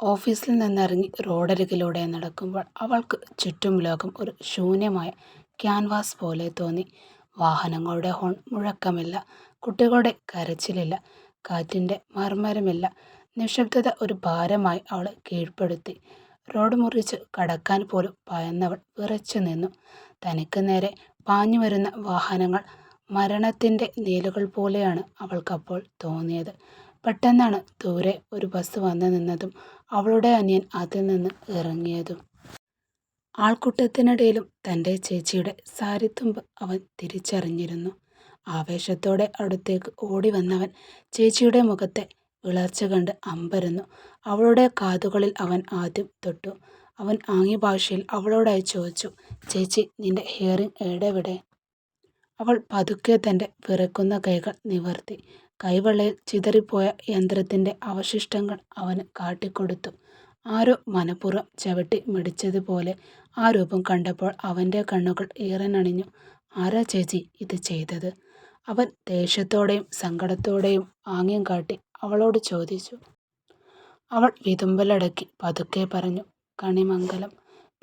ഓഫീസിൽ നിന്നിറങ്ങി റോഡരികിലൂടെ നടക്കുമ്പോൾ അവൾക്ക് ചുറ്റും ലോകം ഒരു ശൂന്യമായ ക്യാൻവാസ് പോലെ തോന്നി. വാഹനങ്ങളുടെ ഹോൺ മുഴക്കമില്ല, കുട്ടികളുടെ കരച്ചിലില്ല, കാറ്റിൻ്റെ മർമ്മരമില്ല. നിശബ്ദത ഒരു ഭാരമായി അവളെ കീഴ്പ്പെടുത്തി. റോഡ് മുറിച്ച് കടക്കാൻ പോലും ഭയന്നവൾ വിറച്ചു നിന്നു. തനിക്ക് നേരെ പാഞ്ഞു വരുന്ന വാഹനങ്ങൾ മരണത്തിൻ്റെ നിഴലുകൾ പോലെയാണ് അവൾക്കപ്പോൾ തോന്നിയത്. പെട്ടെന്നാണ് ദൂരെ ഒരു ബസ് വന്നു നിന്നതും അവളുടെ അനിയൻ അതിൽ നിന്ന് ഇറങ്ങിയതും. ആൾക്കൂട്ടത്തിനിടയിലും തൻ്റെ ചേച്ചിയുടെ സാരിത്തുമ്പ് അവൻ തിരിച്ചറിഞ്ഞിരുന്നു. ആവേശത്തോടെ അടുത്തേക്ക് ഓടി വന്നവൻ ചേച്ചിയുടെ മുഖത്തെ വിളർച്ച കണ്ട് അമ്പരന്നു. അവളുടെ കാതുകളിൽ അവൻ ആദ്യം തൊട്ടു. അവൻ ആംഗ്യഭാഷയിൽ അവളോടായി ചോദിച്ചു, ചേച്ചി, നിന്റെ ഹിയറിംഗ് എയ്ഡ്? അവൾ പതുക്കെ തൻ്റെ വിറയ്ക്കുന്ന കൈകൾ നിവർത്തി. കൈവെള്ളയിൽ ചിതറിപ്പോയ യന്ത്രത്തിൻ്റെ അവശിഷ്ടങ്ങൾ അവന് കാട്ടിക്കൊടുത്തു. ആരോ മനഃപൂർവ്വം ചവിട്ടി മിടിച്ചതുപോലെ ആ രൂപം കണ്ടപ്പോൾ അവൻ്റെ കണ്ണുകൾ ഈറനണിഞ്ഞു. ആരാ ചേച്ചി ഇത് ചെയ്തത്? അവൻ ദേഷ്യത്തോടെയും സങ്കടത്തോടെയും ആംഗ്യം കാട്ടി അവളോട് ചോദിച്ചു. അവൾ വിതുമ്പലടക്കി പതുക്കെ പറഞ്ഞു, കണിമംഗലം.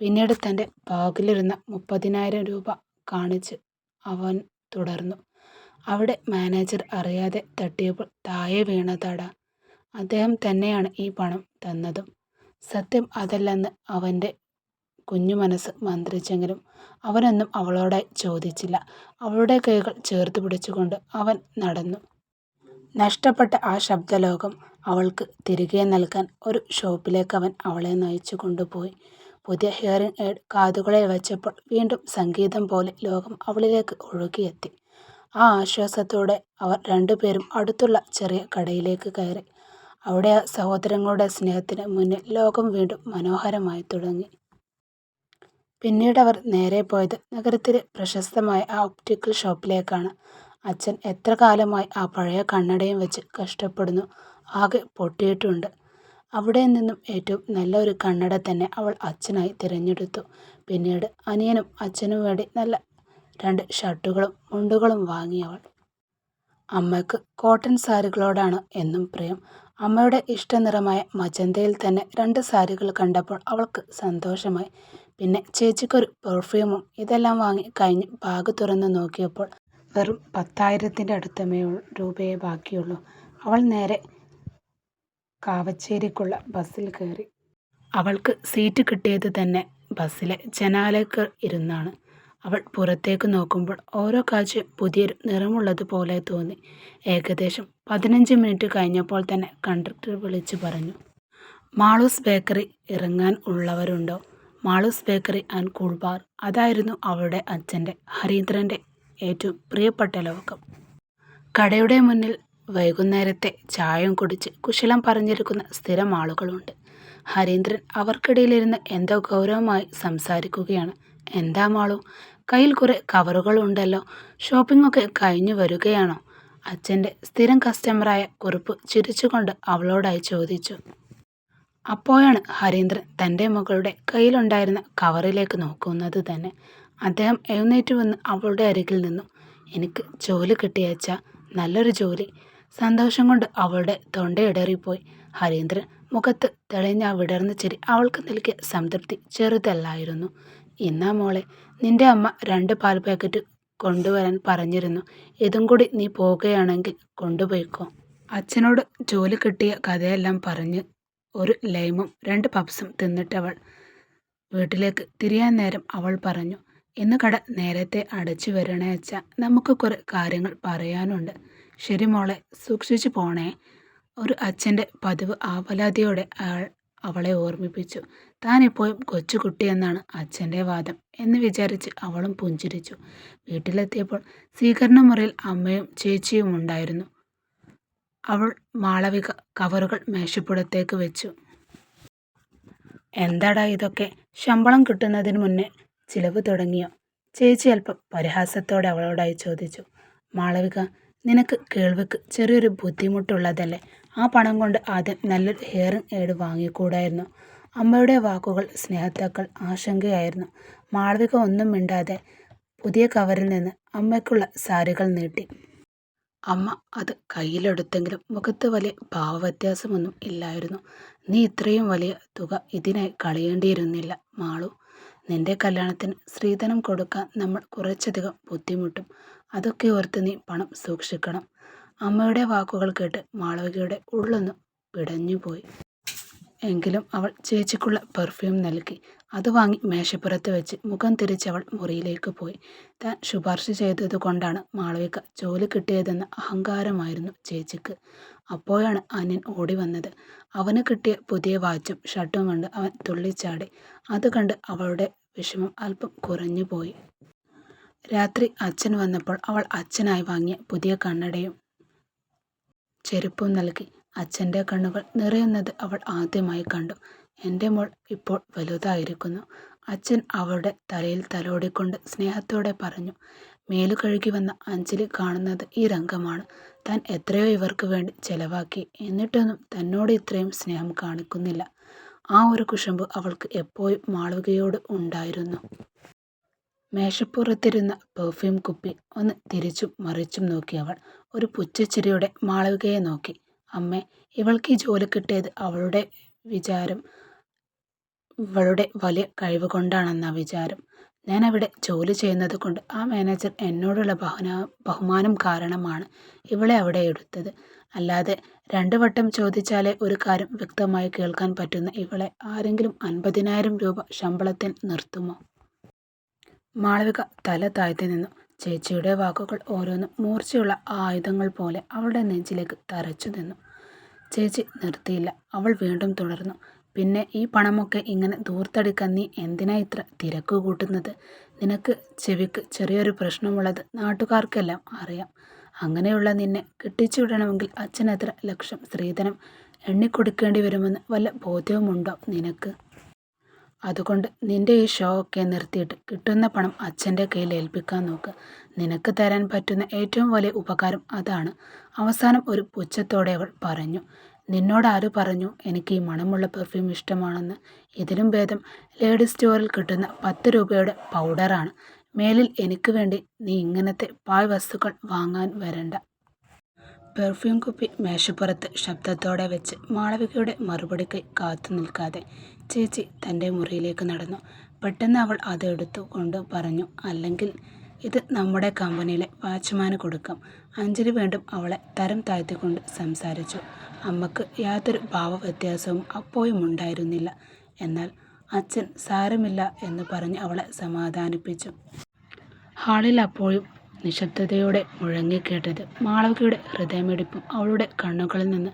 പിന്നീട് തൻ്റെ ബാഗിലിരുന്ന 30,000 രൂപ കാണിച്ച് അവൻ തുടർന്നു. അവിടെ മാനേജർ അറിയാതെ തട്ടിയപ്പോൾ താഴെ വീണതാടാ. അദ്ദേഹം തന്നെയാണ് ഈ പണം തന്നതും. സത്യം അതല്ലെന്ന് അവൻ്റെ കുഞ്ഞു മനസ്സ് മന്ത്രിച്ചെങ്കിലും അവനൊന്നും അവളോടായി ചോദിച്ചില്ല. അവളുടെ കൈകൾ ചേർത്ത് പിടിച്ചുകൊണ്ട് അവൻ നടന്നു. നഷ്ടപ്പെട്ട ആ ശബ്ദലോകം അവൾക്ക് തിരികെ നൽകാൻ ഒരു ഷോപ്പിലേക്ക് അവൻ അവളെ നയിച്ചു കൊണ്ടുപോയി. പുതിയ ഹിയറിംഗ് എയ്ഡ് കാതുകളിൽ വെച്ചപ്പോൾ വീണ്ടും സംഗീതം പോലെ ലോകം അവളിലേക്ക് ഒഴുകിയെത്തി. ആ ആശ്വാസത്തോടെ അവർ രണ്ടുപേരും അടുത്തുള്ള ചെറിയ കടയിലേക്ക് കയറി. അവിടെ ആ സഹോദരങ്ങളുടെ സ്നേഹത്തിന് മുന്നിൽ ലോകം വീണ്ടും മനോഹരമായി തുടങ്ങി. പിന്നീട് അവർ നേരെ പോയത് നഗരത്തിലെ പ്രശസ്തമായ ആ ഒപ്റ്റിക്കൽ ഷോപ്പിലേക്കാണ്. അച്ഛൻ എത്ര കാലമായി ആ പഴയ കണ്ണടയും വെച്ച് കഷ്ടപ്പെടുന്നു. ആകെ പൊട്ടിയിട്ടുണ്ട്. അവിടെ നിന്നും ഏറ്റവും നല്ല ഒരു കണ്ണട തന്നെ അവൾ അച്ഛനായി തിരഞ്ഞെടുത്തു. പിന്നീട് അനിയനും അച്ഛനും വേണ്ടി നല്ല 2 ഷർട്ടുകളും മുണ്ടുകളും വാങ്ങി അവൾ. അമ്മയ്ക്ക് കോട്ടൺ സാരികളോടാണ് എന്നും പ്രിയം. അമ്മയുടെ ഇഷ്ടനിറമായ മജന്തയിൽ തന്നെ 2 സാരികൾ കണ്ടപ്പോൾ അവൾക്ക് സന്തോഷമായി. പിന്നെ ചേച്ചിക്കൊരു പെർഫ്യൂമും. ഇതെല്ലാം വാങ്ങി കഴിഞ്ഞ് ബാഗ് തുറന്ന് നോക്കിയപ്പോൾ വെറും 10,000-ൻ്റെ അടുത്തമേ രൂപയെ ബാക്കിയുള്ളൂ. അവൾ നേരെ കാവച്ചേരിക്കുള്ള ബസ്സിൽ കയറി. അവൾക്ക് സീറ്റ് കിട്ടിയത് തന്നെ ബസ്സിലെ ജനാലയ്ക്ക് ഇരുന്നാണ്. അവൾ പുറത്തേക്ക് നോക്കുമ്പോൾ ഓരോ കാഴ്ചയും പുതിയൊരു നിറമുള്ളതുപോലെ തോന്നി. ഏകദേശം 15 മിനിറ്റ് കഴിഞ്ഞപ്പോൾ തന്നെ കണ്ടക്ടർ വിളിച്ചു പറഞ്ഞു, മാളൂസ് ബേക്കറി ഇറങ്ങാൻ ഉള്ളവരുണ്ടോ? Maloos bakery and cool bar. അതായിരുന്നു അവളുടെ അച്ഛൻ്റെ ഹരീന്ദ്രൻ്റെ ഏറ്റവും പ്രിയപ്പെട്ട ലോകം. കടയുടെ മുന്നിൽ വൈകുന്നേരത്തെ ചായയും കുടിച്ച് കുശലം പറഞ്ഞിരിക്കുന്ന സ്ഥിരം ആളുകളുണ്ട്. ഹരീന്ദ്രൻ അവർക്കിടയിലിരുന്ന് എന്തോ ഗൗരവമായി സംസാരിക്കുകയാണ്. എന്താ മാളു, കയ്യിൽ കുറെ കവറുകളുണ്ടല്ലോ. ഷോപ്പിംഗ് ഒക്കെ കഴിഞ്ഞു വരികയാണോ? അച്ഛൻ്റെ സ്ഥിരം കസ്റ്റമറായ കുറുപ്പ് ചിരിച്ചുകൊണ്ട് അവളോടായി ചോദിച്ചു. അപ്പോഴാണ് ഹരീന്ദ്രൻ തൻ്റെ മകളുടെ കയ്യിലുണ്ടായിരുന്ന കവറിലേക്ക് നോക്കുന്നത് തന്നെ. അദ്ദേഹം എഴുന്നേറ്റ് വന്ന് അവളുടെ അരികിൽ നിന്നു. എനിക്ക് ജോലി കിട്ടിയച്ചാ, നല്ലൊരു ജോലി. സന്തോഷം കൊണ്ട് അവളുടെ തൊണ്ടയിടറിപ്പോയി. ഹരീന്ദ്രൻ മുഖത്ത് തെളിഞ്ഞ വിടർന്ന ചിരി അവൾക്ക് നൽകിയ സംതൃപ്തി ചെറുതല്ലായിരുന്നു. ഇന്നാ മോളെ, നിന്റെ അമ്മ 2 പാൽ പാക്കറ്റ് കൊണ്ടുവരാൻ പറഞ്ഞിരുന്നു. ഇതും കൂടി നീ പോകുകയാണെങ്കിൽ കൊണ്ടുപോയിക്കോ. അച്ഛനോട് ജോലി കിട്ടിയ കഥയെല്ലാം പറഞ്ഞ് ഒരു ലൈമും 2 പപ്സും തിന്നിട്ടവൾ വീട്ടിലേക്ക് തിരിയാൻ നേരം അവൾ പറഞ്ഞു, ഇന്ന് കട നേരത്തെ അടച്ചു വരണേ അച്ഛാ, നമുക്ക് കുറെ കാര്യങ്ങൾ പറയാനുണ്ട്. ശരി മോളെ, സൂക്ഷിച്ചു പോണേ. ഒരു അച്ഛൻ്റെ പതിവ് ആവലാതിയോടെ അയാൾ അവളെ ഓർമ്മിപ്പിച്ചു. താൻ ഇപ്പോഴും കൊച്ചുകുട്ടിയെന്നാണ് അച്ഛൻ്റെ വാദം എന്ന് വിചാരിച്ച് അവളും പുഞ്ചിരിച്ചു. വീട്ടിലെത്തിയപ്പോൾ സ്വീകരണ മുറിയിൽ അമ്മയും ചേച്ചിയും ഉണ്ടായിരുന്നു. അവൾ മാളവിക കവറുകൾ മേശപ്പുറത്തേക്ക് വെച്ചു. എന്താടാ ഇതൊക്കെ? ശമ്പളം കിട്ടുന്നതിന് മുന്നേ ചിലവ് തുടങ്ങിയോ? ചേച്ചി അല്പം പരിഹാസത്തോടെ അവളോടായി ചോദിച്ചു. മാളവിക, നിനക്ക് കേൾവിക്ക് ചെറിയൊരു ബുദ്ധിമുട്ടുള്ളതല്ലേ? ആ പണം കൊണ്ട് ആദ്യം നല്ലൊരു ഹിയറിംഗ് എയ്ഡ് വാങ്ങിക്കൂടായിരുന്നു? അമ്മയുടെ വാക്കുകൾ സ്നേഹത്തേക്കാൾ ആശങ്കയായിരുന്നു. മാളവിക ഒന്നും മിണ്ടാതെ പുതിയ കവറിൽ നിന്ന് അമ്മയ്ക്കുള്ള സാരികൾ നീട്ടി. അമ്മ അത് കയ്യിലെടുത്തെങ്കിലും മുഖത്ത് വലിയ ഭാവവ്യത്യാസമൊന്നും ഇല്ലായിരുന്നു. നീ ഇത്രയും വലിയ തുക ഇതിനായി കളയേണ്ടിയിരുന്നില്ല മാളു. നിന്റെ കല്യാണത്തിന് സ്ത്രീധനം കൊടുക്കാൻ നമ്മൾ കുറച്ചധികം ബുദ്ധിമുട്ടും. അതൊക്കെ ഓർത്ത് നീ പണം സൂക്ഷിക്കണം. അമ്മയുടെ വാക്കുകൾ കേട്ട് മാളവികയുടെ ഉള്ളൊന്ന് പിടഞ്ഞുപോയി. എങ്കിലും അവൾ ചേച്ചിക്കുള്ള പെർഫ്യൂം നൽകി. അത് വാങ്ങി മേശപ്പുറത്ത് വെച്ച് മുഖം തിരിച്ചവൾ മുറിയിലേക്ക് പോയി. താൻ ശുപാർശ ചെയ്തതുകൊണ്ടാണ് മാളവിക ജോലി കിട്ടിയതെന്ന അഹങ്കാരമായിരുന്നു ചേച്ചിക്ക്. അപ്പോഴാണ് അനിയൻ ഓടി വന്നത്. അവന് കിട്ടിയ പുതിയ വാച്ചും ഷർട്ടും കണ്ട് അവൻ തുള്ളിച്ചാടി. അത് കണ്ട് അവളുടെ വിഷമം അല്പം കുറഞ്ഞുപോയി. രാത്രി അച്ഛൻ വന്നപ്പോൾ അവൾ അച്ഛനായി വാങ്ങിയ പുതിയ കണ്ണടയും ചെരുപ്പും നൽകി. അച്ഛൻ്റെ കണ്ണുകൾ നിറയുന്നത് അവൾ ആദ്യമായി കണ്ടു. എൻ്റെ മോൾ ഇപ്പോൾ വലുതായിരിക്കുന്നു. അച്ഛൻ അവളുടെ തലയിൽ തലോടിക്കൊണ്ട് സ്നേഹത്തോടെ പറഞ്ഞു. മേലു കഴുകി വന്ന അഞ്ജലി കാണുന്നത് ഈ രംഗമാണ്. താൻ എത്രയോ ഇവർക്ക് വേണ്ടി ചെലവാക്കി, എന്നിട്ടൊന്നും തന്നോട് ഇത്രയും സ്നേഹം കാണിക്കുന്നില്ല. ആ ഒരു കുശുമ്പ് അവൾക്ക് എപ്പോഴും മാളവികയോട് ഉണ്ടായിരുന്നു. മേശപ്പുറത്തിരുന്ന പെർഫ്യൂം കുപ്പി ഒന്ന് തിരിച്ചും മറിച്ചും നോക്കി അവൾ. ഒരു പുച്ഛച്ചിരിയോടെ മാളവികയെ നോക്കി. അമ്മേ, ഇവൾക്ക് ഈ ജോലി കിട്ടിയത് ഇവളുടെ വലിയ കഴിവ് കൊണ്ടാണെന്നാ വിചാരം. ഞാൻ അവിടെ ജോലി ചെയ്യുന്നത് കൊണ്ട് ആ മാനേജർ എന്നോടുള്ള ബഹുമാനം കാരണമാണ് ഇവളെ അവിടെ എടുത്തത്. അല്ലാതെ 2 വട്ടം ചോദിച്ചാലേ ഒരു കാര്യം വ്യക്തമായി കേൾക്കാൻ പറ്റുന്ന ഇവളെ ആരെങ്കിലും 50,000 രൂപ ശമ്പളത്തിൽ നിർത്തുമോ? മാളവിക തല താഴ്ത്തി നിന്നു. ചേച്ചിയുടെ വാക്കുകൾ ഓരോന്നും മൂർച്ചയുള്ള ആയുധങ്ങൾ പോലെ അവളുടെ നെഞ്ചിലേക്ക് തറച്ചു നിന്നു. ചേച്ചി നിർത്തിയില്ല. അവൾ വീണ്ടും തുടർന്നു. പിന്നെ ഈ പണമൊക്കെ ഇങ്ങനെ ധൂർത്തടിക്കാൻ നീ എന്തിനാ ഇത്ര തിരക്ക് കൂട്ടുന്നത്? നിനക്ക് ചെവിക്ക് ചെറിയൊരു പ്രശ്നമുള്ളത് നാട്ടുകാർക്കെല്ലാം അറിയാം. അങ്ങനെയുള്ള നിന്നെ കെട്ടിച്ചു വിടണമെങ്കിൽ അച്ഛൻ എത്ര ലക്ഷം സ്ത്രീധനം എണ്ണിക്കൊടുക്കേണ്ടി വരുമെന്ന് വല്ല ബോധ്യവുമുണ്ടോ നിനക്ക്? അതുകൊണ്ട് നിന്റെ ഈ ഷോ ഒക്കെ നിർത്തിയിട്ട് കിട്ടുന്ന പണം അച്ഛൻ്റെ കയ്യിൽ ഏൽപ്പിക്കാൻ നോക്ക്. നിനക്ക് തരാൻ പറ്റുന്ന ഏറ്റവും വലിയ ഉപകാരം അതാണ്. അവസാനം ഒരു പുച്ഛത്തോടെ അവൾ പറഞ്ഞു. നിന്നോട് ആര് പറഞ്ഞു എനിക്ക് ഈ മണമുള്ള പെർഫ്യൂം ഇഷ്ടമാണെന്ന്? ഇതിലും ഭേദം ലേഡി സ്റ്റോറിൽ കിട്ടുന്ന 10 രൂപയുടെ പൗഡറാണ്. മേലിൽ എനിക്ക് വേണ്ടി നീ ഇങ്ങനത്തെ പാഴ് വസ്തുക്കൾ വാങ്ങാൻ വരണ്ട. പെർഫ്യൂം കുപ്പി മേശപ്പുറത്ത് ശബ്ദത്തോടെ വെച്ച് മാളവികയുടെ മറുപടിക്ക് കാത്തു നിൽക്കാതെ ചേച്ചി തൻ്റെ മുറിയിലേക്ക് നടന്നു. പെട്ടെന്ന് അവൾ അത് എടുത്തുകൊണ്ട് പറഞ്ഞു. അല്ലെങ്കിൽ ഇത് നമ്മുടെ കമ്പനിയിലെ വാച്ച്മാന് കൊടുക്കാം. അഞ്ജലി വീണ്ടും അവളെ തരം താഴ്ത്തിക്കൊണ്ട് സംസാരിച്ചു. അമ്മക്ക് യാതൊരു ഭാവവ്യത്യാസവും അപ്പോഴും ഉണ്ടായിരുന്നില്ല. എന്നാൽ അച്ഛൻ സാരമില്ല എന്ന് പറഞ്ഞ് അവളെ സമാധാനിപ്പിച്ചു. ഹാളിൽ അപ്പോഴും നിശബ്ദതയോടെ മുഴങ്ങിക്കേട്ടത് മാളവികയുടെ ഹൃദയമിടിപ്പും അവളുടെ കണ്ണുകളിൽ നിന്ന്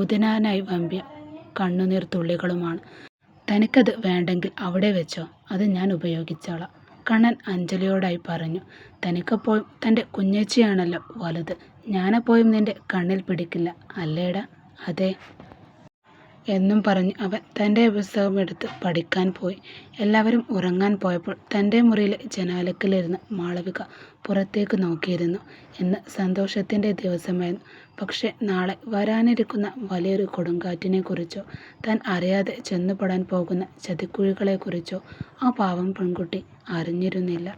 ഉതിരാനായി വമ്പിയ കണ്ണുനീർ തുള്ളികളുമാണ്. തനിക്കത് വേണ്ടെങ്കിൽ അവിടെ വെച്ചോ, അത് ഞാൻ ഉപയോഗിച്ചോളാം, കണ്ണൻ അഞ്ജലിയോടായി പറഞ്ഞു. തനിക്കപ്പോഴും തൻ്റെ കുഞ്ഞേച്ചിയാണല്ലോ വലുത്. ഞാനപ്പോഴും നിന്റെ കണ്ണിൽ പിടിക്കില്ല അല്ലേടാ? അതെ എന്നും പറഞ്ഞ് അവൻ തൻ്റെ പുസ്തകം എടുത്ത് പഠിക്കാൻ പോയി. എല്ലാവരും ഉറങ്ങാൻ പോയപ്പോൾ തൻ്റെ മുറിയിലെ ജനാലയ്ക്കലിരുന്ന് മാളവിക പുറത്തേക്ക് നോക്കിയിരുന്നു. ഇന്ന് സന്തോഷത്തിൻ്റെ ദിവസമായിരുന്നു. പക്ഷെ നാളെ വരാനിരിക്കുന്ന വലിയൊരു കൊടുങ്കാറ്റിനെക്കുറിച്ചോ താൻ അറിയാതെ ചെന്നുപെടാൻ പോകുന്ന ചതിക്കുഴികളെക്കുറിച്ചോ ആ പാവം പെൺകുട്ടി അറിഞ്ഞിരുന്നില്ല.